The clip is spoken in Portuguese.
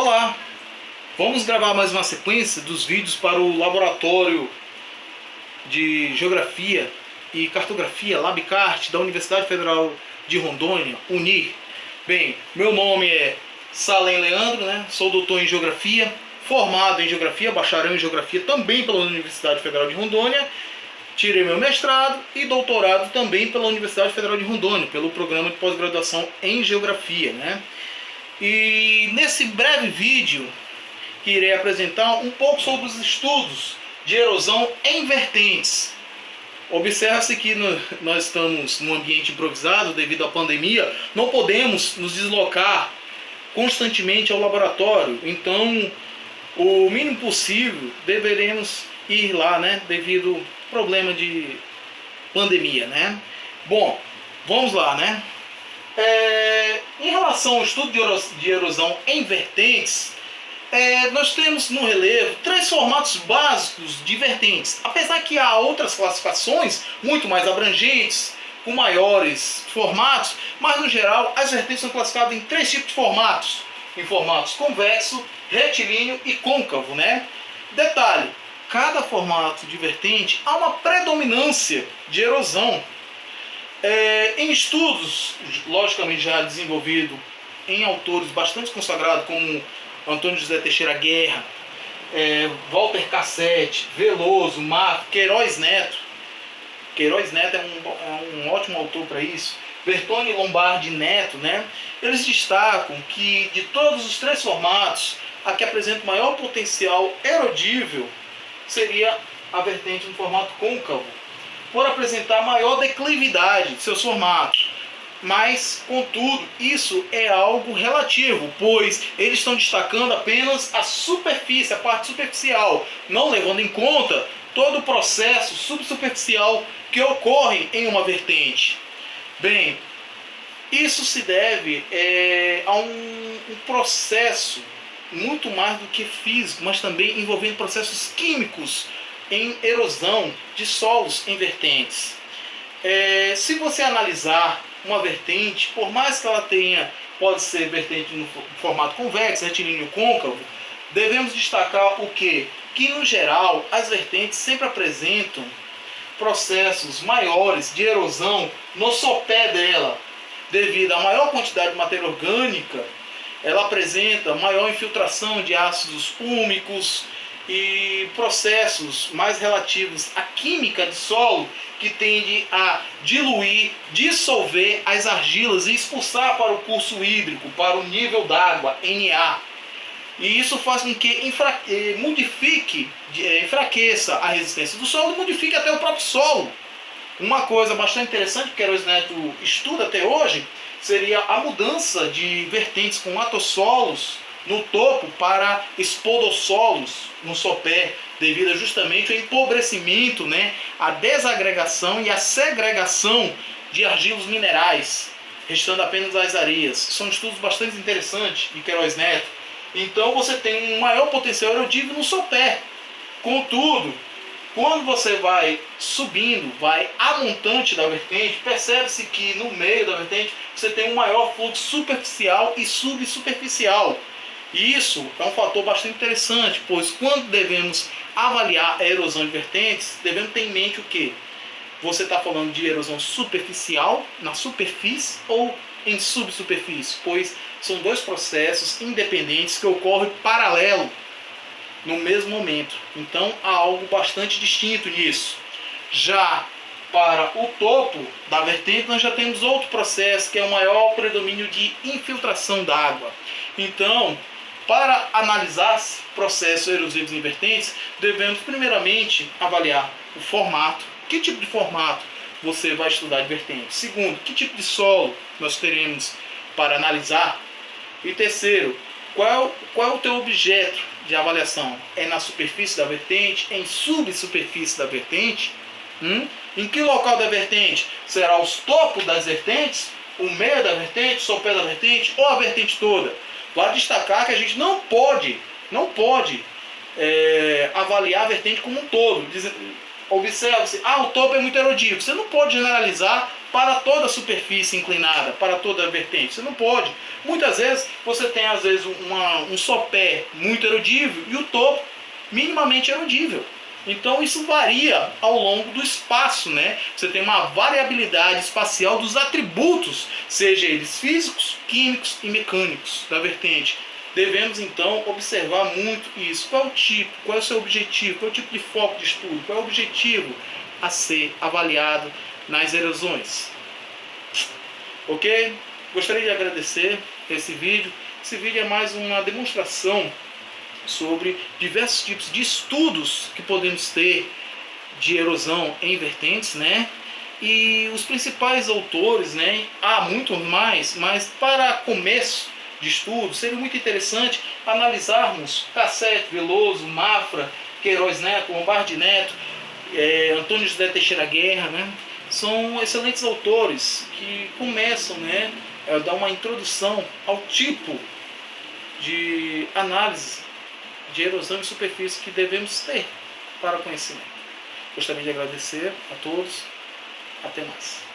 Olá! Vamos gravar mais uma sequência dos vídeos para o Laboratório de Geografia e Cartografia LabCart da Universidade Federal de Rondônia, UNIR. Bem, meu nome é Salem Leandro, Sou doutor em Geografia, formado em Geografia, bacharel em Geografia também pela Universidade Federal de Rondônia. Tirei meu mestrado e doutorado também pela Universidade Federal de Rondônia, pelo programa de pós-graduação em Geografia, E nesse breve vídeo que irei apresentar um pouco sobre os estudos de erosão em vertentes. Observa-se que nós estamos num ambiente improvisado devido à pandemia, não podemos nos deslocar constantemente ao laboratório, então o mínimo possível deveremos ir lá, devido ao problema de pandemia, Bom, vamos lá, Em relação ao estudo de erosão em vertentes, nós temos no relevo 3 formatos básicos de vertentes, apesar que há outras classificações muito mais abrangentes, com maiores formatos, mas no geral as vertentes são classificadas em 3 tipos de formatos, em formatos convexo, retilíneo e côncavo, Detalhe, cada formato de vertente há uma predominância de erosão. Em estudos, logicamente já desenvolvido em autores bastante consagrados como Antônio José Teixeira Guerra, Walter Cassete, Veloso, Mafra, Queiroz Neto. Queiroz Neto é um ótimo autor para isso. Bertone Lombardi Neto, Eles destacam que de todos os 3 formatos, a que apresenta o maior potencial erodível seria a vertente no formato côncavo, por apresentar maior declividade de seus formatos. Mas, contudo, isso é algo relativo, pois eles estão destacando apenas a superfície, a parte superficial, não levando em conta todo o processo subsuperficial que ocorre em uma vertente. Bem, isso se deve a um processo muito mais do que físico, mas também envolvendo processos químicos em erosão de solos em vertentes. Se você analisar uma vertente, por mais que ela pode ser vertente no formato convexo, retilíneo ou côncavo, devemos destacar o quê? Que no geral as vertentes sempre apresentam processos maiores de erosão no sopé dela, devido à maior quantidade de matéria orgânica. Ela apresenta maior infiltração de ácidos úmicos e processos mais relativos à química de solo, que tende a diluir, dissolver as argilas e expulsar para o curso hídrico, para o nível d'água, NA. E isso faz com que enfraqueça a resistência do solo e modifique até o próprio solo. Uma coisa bastante interessante que o Queiroz Neto estuda até hoje seria a mudança de vertentes com atossolos no topo para espodossolos no sopé, devido justamente ao empobrecimento, a desagregação e a segregação de argilos minerais, restando apenas as areias. São estudos bastante interessantes de Queiroz Neto. Então você tem um maior potencial erodível no sopé. Contudo, quando você vai subindo, vai a montante da vertente, percebe-se que no meio da vertente você tem um maior fluxo superficial e subsuperficial. E isso é um fator bastante interessante, pois quando devemos avaliar a erosão de vertentes, devemos ter em mente o quê? Você está falando de erosão superficial, na superfície, ou em subsuperfície? Pois são 2 processos independentes que ocorrem paralelo no mesmo momento. Então há algo bastante distinto nisso. Já para o topo da vertente, nós já temos outro processo, que é o maior predomínio de infiltração d'água. Então, para analisar processos erosivos em vertentes, devemos primeiramente avaliar o formato. Que tipo de formato você vai estudar de vertente? Segundo, que tipo de solo nós teremos para analisar? E terceiro, qual é o teu objeto de avaliação? É na superfície da vertente? É em subsuperfície da vertente? Em que local da vertente? Será os topos das vertentes? O meio da vertente? O sopé da vertente? Ou a vertente toda? Vale destacar que a gente não pode avaliar a vertente como um todo. Observe-se, o topo é muito erodível. Você não pode generalizar para toda a superfície inclinada, para toda a vertente. Você não pode. Muitas vezes você tem às vezes um sopé muito erudível e o topo minimamente erudível. Então isso varia ao longo do espaço, né? Você tem uma variabilidade espacial dos atributos, seja eles físicos, químicos e mecânicos da vertente. Devemos então observar muito isso. Qual é o tipo, qual é o seu objetivo, qual é o tipo de foco de estudo, qual é o objetivo a ser avaliado nas erosões. Ok? Gostaria de agradecer esse vídeo. Esse vídeo é mais uma demonstração sobre diversos tipos de estudos que podemos ter de erosão em vertentes, né? E os principais autores, né? Há muito mais, mas para começo de estudo seria muito interessante analisarmos Cassete, Veloso, Mafra, Queiroz Neto, Lombardi Neto, Antônio José Teixeira Guerra, né? São excelentes autores que começam, né, a dar uma introdução ao tipo de análise de erosão de superfície que devemos ter para o conhecimento. Gostaria de agradecer a todos. Até mais.